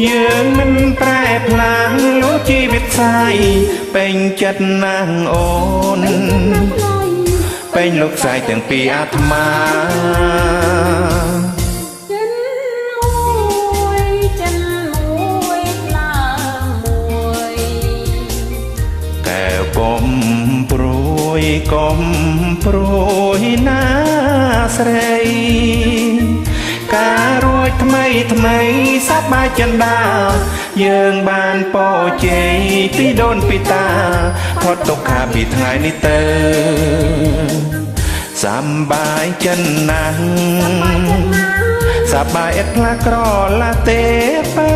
យើងមិនប្រែផ្លាស់លោកជីវិតសាយពេញចិត្តណាស់អូនពេញលោកសាយទាំងពីរអាត្មាចិនមួយផ្លាមួយកែវកុំព្រួយណាស្រីការរួចថ្មីសប្បាយចិន្តាយើងបានពរជ័យពីដូនពីតាផុតទុក្ខពីថ្ងៃនេះទៅសម្បាយចិនណាស់សប្បាយឥតខ្លាក្រឡាទេបើ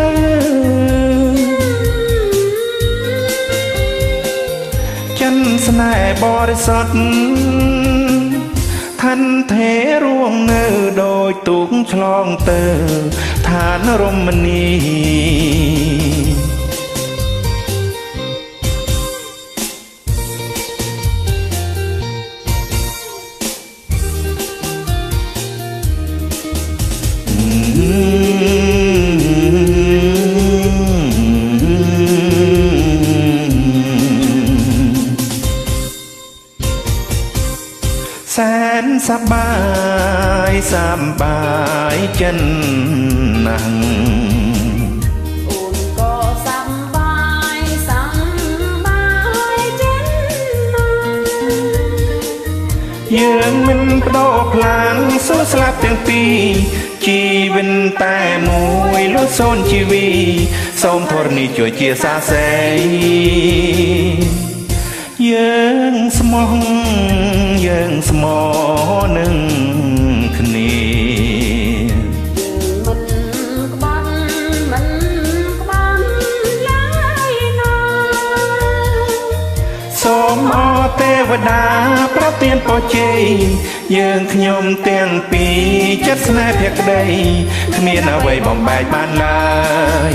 ចិនស្នេហ៍បរិសុទ្ធខន្ថេរួមនៅដោយទូកឆ្លងទៅឋានរមនីแสนสบายចិនណាស់អូនក៏សប្បាយចិនណាស់យើងមិនបដូរផ្លាងសួរស្លាប់ទាំងពីរជីវិតតែមួយលុះសូនជីវីសូមធរណីជួយជាសាសេយើងស្មោះនឹងគ្នាមិនក្បត់ឡើយណាសូមអរទេវតាប្រទានពរជ័យយើងខ្ញុំទាំងពីរចិត្តស្នេហ៍ភក្តីគ្មានអ្វីបំបែកបានឡើយ